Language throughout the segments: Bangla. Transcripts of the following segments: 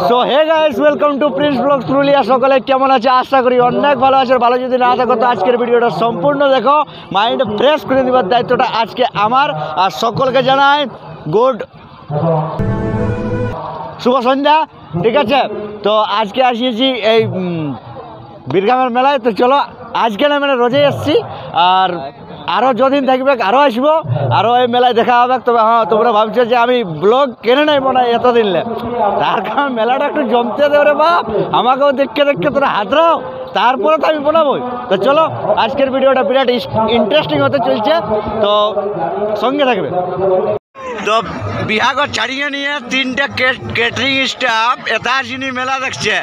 So hey guys, welcome to Prince blogs Purulia. সকলে কেমন আছে? আশা করি অনেক ভালো আছে। ভালো যদি না থাকো তো আজকের ভিডিওটা সম্পূর্ণ দেখো, মাইন্ড ফ্রেশ করে দেওয়ার দায়িত্বটা আজকে আমার। আর সকলকে জানাই গুড শুভ সন্ধ্যা। ঠিক আছে, তো আজকে আসিয়েছি এই বীরগ্রামের মেলায়। তো চলো, আজকে না মানে রোজেই এসছি, আর আরও যদিন থাকবে আরও আসবো, আরও এই মেলায় দেখা হবে। তবে হ্যাঁ, তোমরা ভাবছো যে আমি ব্লগ কেনে নেবো না এতদিনলে, তার কারণ মেলাটা একটু জমতে দেবে রে বাপ। আমাকেও দেখতে দেখতে তোরা হাতরাও, তারপরে তো আমি বানাবোই। তো চলো, আজকের ভিডিওটা বিরাট ইন্টারেস্টিং হতে চলছে, তো সঙ্গে থাকবে। তো বিহাগর ছাড়িয়ে নিয়ে তিনটা ক্যাটারিং স্টাফ এটা আসিনি মেলা দেখছে।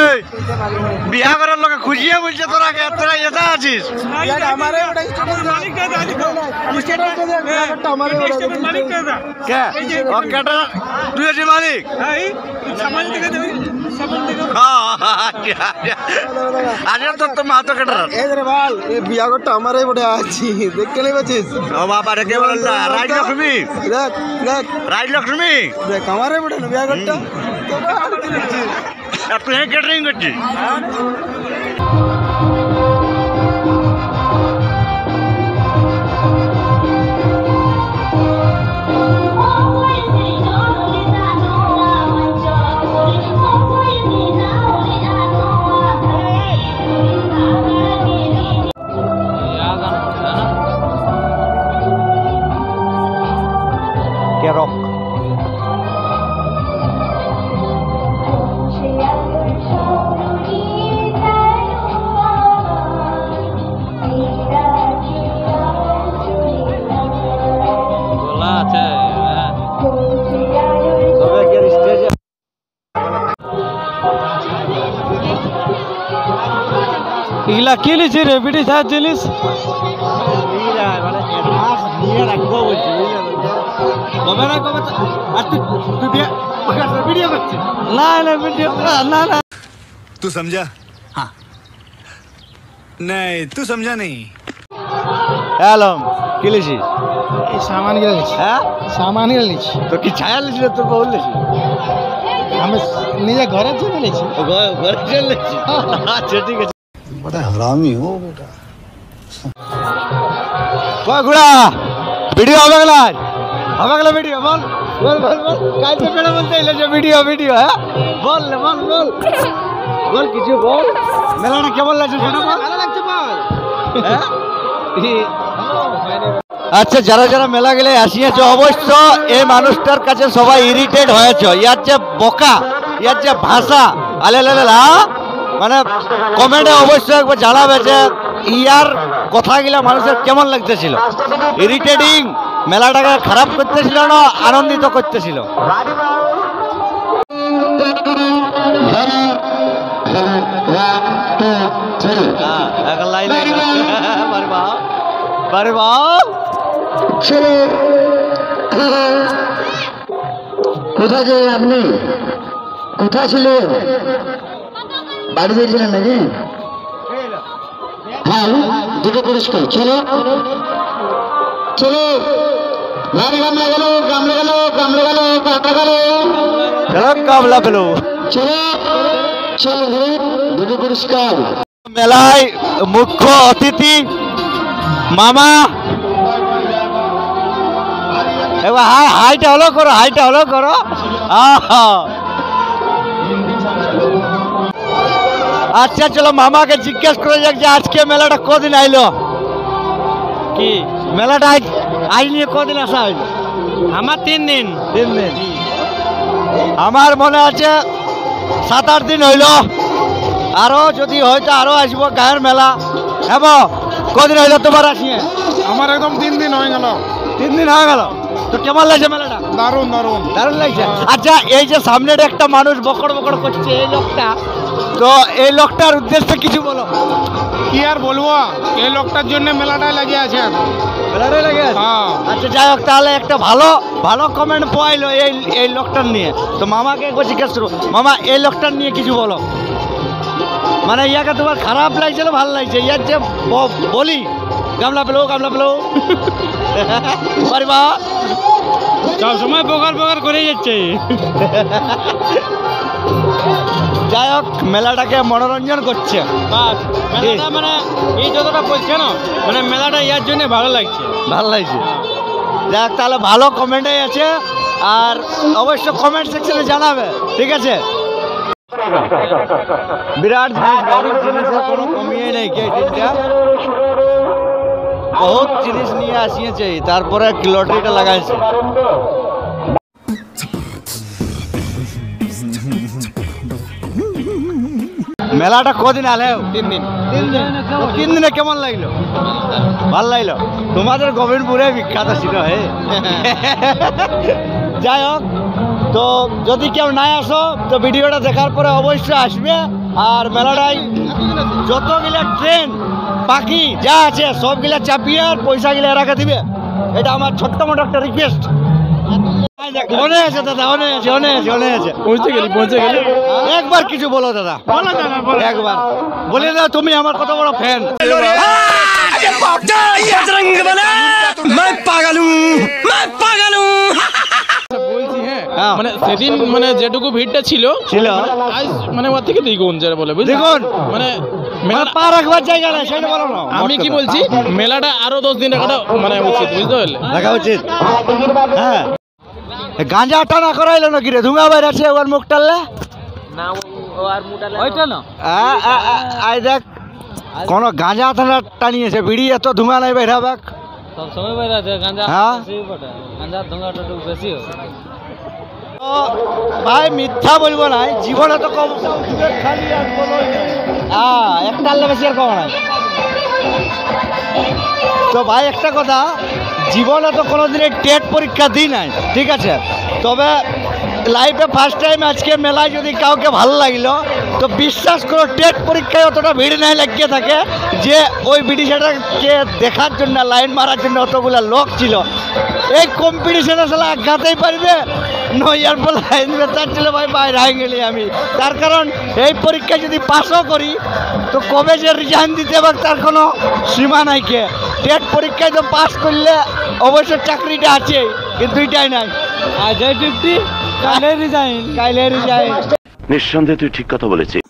এই বিয়া করার লোকে খুঁজিয়ে বলছে তোরা এটা আছিস। তুই আছিস মালিক? আচ্ছা, তোর তো মাহাতো কেটার বিয়া করতে আমারই বটে আছি, দেখতে নেই পাচ্ছিস? ও বাবা রে, কে বলেন না রাইড লক্ষ্মী? দেখ দেখ রাইড লক্ষ্মী দেখ আমারই বটে না বিয়া করতে। তুই ক্যাটারিং করছিস? রক এগুলা কি লিছি রে বিটি সার জিনিস? तू समझा? हाँ नहीं, तू समझा नहीं। হ্যালো, কি লিছি? সামান গিয়ে লিছি। হ্যাঁ, সামান গিয়ে লিছি। তো কি ছায়া লিছিল? তো বহু লিছি, আমি নিজে ঘরের জন্য লিছি। ঘরে চলে লিছি। আচ্ছা ঠিক আছে। बड़ा हरामी हो बेटा। কয় ঘোড়া ভিডিও হবে গেল, হবে গেল ভিডিও। বল বল বল বল, কালকে বেড়ে বলতে এলো যে ভিডিও ভিডিও। হ্যাঁ বল বল বল বল, কিছু বল। মেলাটা কেমন লাগছে সেটা বল। ভালো লাগছে বল। হ্যাঁ, আচ্ছা, যারা যারা মেলা গেলে আসিয়েছে অবশ্য এই মানুষটার কাছে সবাই ইরিটেট হয়েছে। ইয়ার যে বকা, ইয়ার যে ভাষা, আলে মানে কমেন্টে অবশ্যই একবার জানাবে যে ইয়ার কথাগুলা মানুষের কেমন লাগতেছিল। ইরিটেটিং, মেলাটাকে খারাপ করতেছিল না আনন্দিত করতেছিল। কোথায় যে আপনি কোথায় ছিলেন? বাড়ি দিয়েছিলেন নাকি? হ্যাঁ, দুটো পুরস্কার। চলো চলো, গামলা গেল গামলা গেল গামলা গেল কাটা গেল কামলা পেল। চলো চলো, দুটো পুরস্কার। মেলায় মুখ্য অতিথি মামা। এবার হাইটা হলো করো, হাইটা হলো করো। আচ্ছা চলো, মামাকে জিজ্ঞেস করে যাক যে আজকে মেলাটা কদিন আইলো। কি মেলাটা আজ নিয়ে কদিন আসা হইলো? আমার 3 দিন। 3 দিন। আমার মনে আছে 7-8 দিন হইল। আরো যদি হয়তো আরো আসবো গায়ের মেলা। হ্যাঁ, কদিন হইলো তোমার আসিয়ে? আমার একদম 3 দিন হয়ে গেল। 3 দিন হয়ে গেল। তো কেমন লাগছে মেলাটা? দারুণ দারুণ দারুণ লাগছে। আচ্ছা, এই যে সামনের একটা মানুষ বকড় বকড় করছে, এই লোকটা, তো এই লোকটার উদ্দেশ্যে কিছু বলো। কি আর বলবো, এই লোকটার জন্য মেলাটাই লাগিয়ে আছে। মেলাটাই লাগে? হ্যাঁ। আচ্ছা যাই হোক, তাহলে একটা ভালো কমেন্ট পাইলো এই লোকটার নিয়ে। তো মামাকে একবার জিজ্ঞেস করবো, মামা এই লোকটার নিয়ে কিছু বলো। মানে ইয়াকে তোমার খারাপ লাগছে না ভালো লাগছে? ইয়ার যে বলি গামলা পেলো পারিবা সব সময় বকার বকার করে যাচ্ছে। যাই হোক, মেলাটাকে মনোরঞ্জন করছে। বাস মেলাটা মানে এই যতটা বলছে না, মানে মেলাটা ইয়ার জন্য ভালো লাগছে। ভালো লাগছে। যাক, তাহলে ভালো কমেন্টই আছে, আর অবশ্য কমেন্ট সেকশনে জানাবে, ঠিক আছে? বিরাট জিনিস, বাড়ির জিনিসের কোনো কমিয়ে নেই কে দিনটা, বহুত জিনিস নিয়ে আসিয়েছে, তারপরে লটারিটা লাগাইছে। মেলাটা কদিন আলে? 3 দিন। 3 দিনে কেমন লাগলো? ভাল লাগলো। তোমাদের গোবিন্দপুরে বিখ্যাত ছিল হে। যাই হোক, তো যদি কেউ নাই আসো তো ভিডিওটা দেখার পরে অবশ্যই আসবে। আর মেলাটাই যতগুলা ট্রেন বাকি যা আছে সবগুলা চাপিয়ে আর পয়সাগুলা রাখা দিবে, এটা আমার ছোট্ট মোটো একটা রিকোয়েস্ট। মনে আছে দাদা, মনে আছে, মনে আছে, মনে আছে। পৌঁছে গেলি। একবার কিছু বলো দাদা, একবার বলে দাও, তুমি আমার কত বড় ফ্যান। বলছি হ্যাঁ, হ্যাঁ। মানে সেদিন মানে যেটুকু ভিড়টা ছিল আজ মানে ওর থেকে দ্বিগুণ, যেটা বলে বুঝলি? দ্বিগুণ? মানে মেলা পা রাখবার জায়গা নাই, সেটা বলো না। আমি কি বলছি, মেলাটা আরো 10 দিন রাখাটা মানে উচিত, বুঝতে পারলে? দেখা উচিত। হ্যাঁ, গাঁজা টানা করাইলো নাকি রে? ধুঙা বাইর আছে ওর মুখ টানলে আই দেখ, কোন গাঁজা টানা টানিয়েছে, বিড়ি এত ধুঙা নাই বাইর হবে। সবসময় বাইরে আছে গাঁজা, হ্যাঁ। বেশি বটে গাঁজা ধোঁয়াটা একটু বেশি হয়। তো ভাই মিথ্যা বলবো না, জীবনে তো কম একটা বেশি আর কম নাই। তো ভাই একটা কথা, জীবনে তো কোনোদিনই টেট পরীক্ষা দিই নাই, ঠিক আছে? তবে লাইফে ফার্স্ট টাইম আজকে মেলায় যদি কাউকে ভালো লাগলো তো বিশ্বাস করো টেট পরীক্ষায় অতটা ভিড় নাই লাগিয়ে থাকে যে ওই বিডিশাটাকে দেখার জন্য, লাইন মারার জন্য অতগুলা লোক ছিল। এই কম্পিটিশনে সালা গাতেই পারবে নইয়ার বলে লাইন বেতার ছিল ভাই, বাইরে হয়ে গেলি আমি। তার কারণ এই পরীক্ষা যদি পাসও করি তো কবে যে রিজাইন দিতে হবে তার কোনো সীমা নাই। কে টেট পরীক্ষায় তো পাস করলে অবশ্য চাকরিটা আছে, কিন্তু এটাই নাই। আজ 50 কালে রিজাইন। নিঃসন্দেহে তুই ঠিক কথা বলেছিস।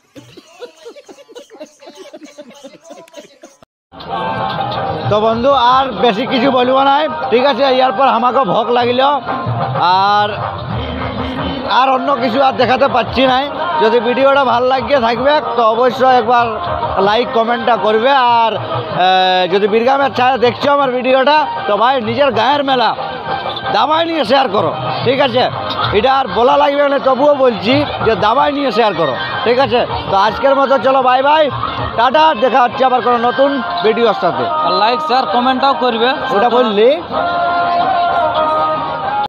তো বন্ধু আর বেশি কিছু বলবো নাই, ঠিক আছে? এরপর আমাকে ভোগ লাগিল, আর অন্য কিছু আর দেখাতে পাচ্ছি নাই। যদি ভিডিওটা ভালো লাগিয়ে থাকবে তো অবশ্যই একবার লাইক কমেন্টটা করবে। আর যদি বীরগ্রামের ছায়া দেখছো আমার ভিডিওটা, তো ভাই নিজের গায়ের মেলা দাবাই নিয়ে শেয়ার করো, ঠিক আছে? এটা আর বলা লাগবে না, তবুও বলছি যে দাবাই নিয়ে শেয়ার করো, ঠিক আছে? তো আজকের মতো চলো বাই বাই, টাটা, দেখা হচ্ছে আবার কোনো নতুন ভিডিওর সাথে। আর লাইক শেয়ার কমেন্টও করবে। ওটা বললি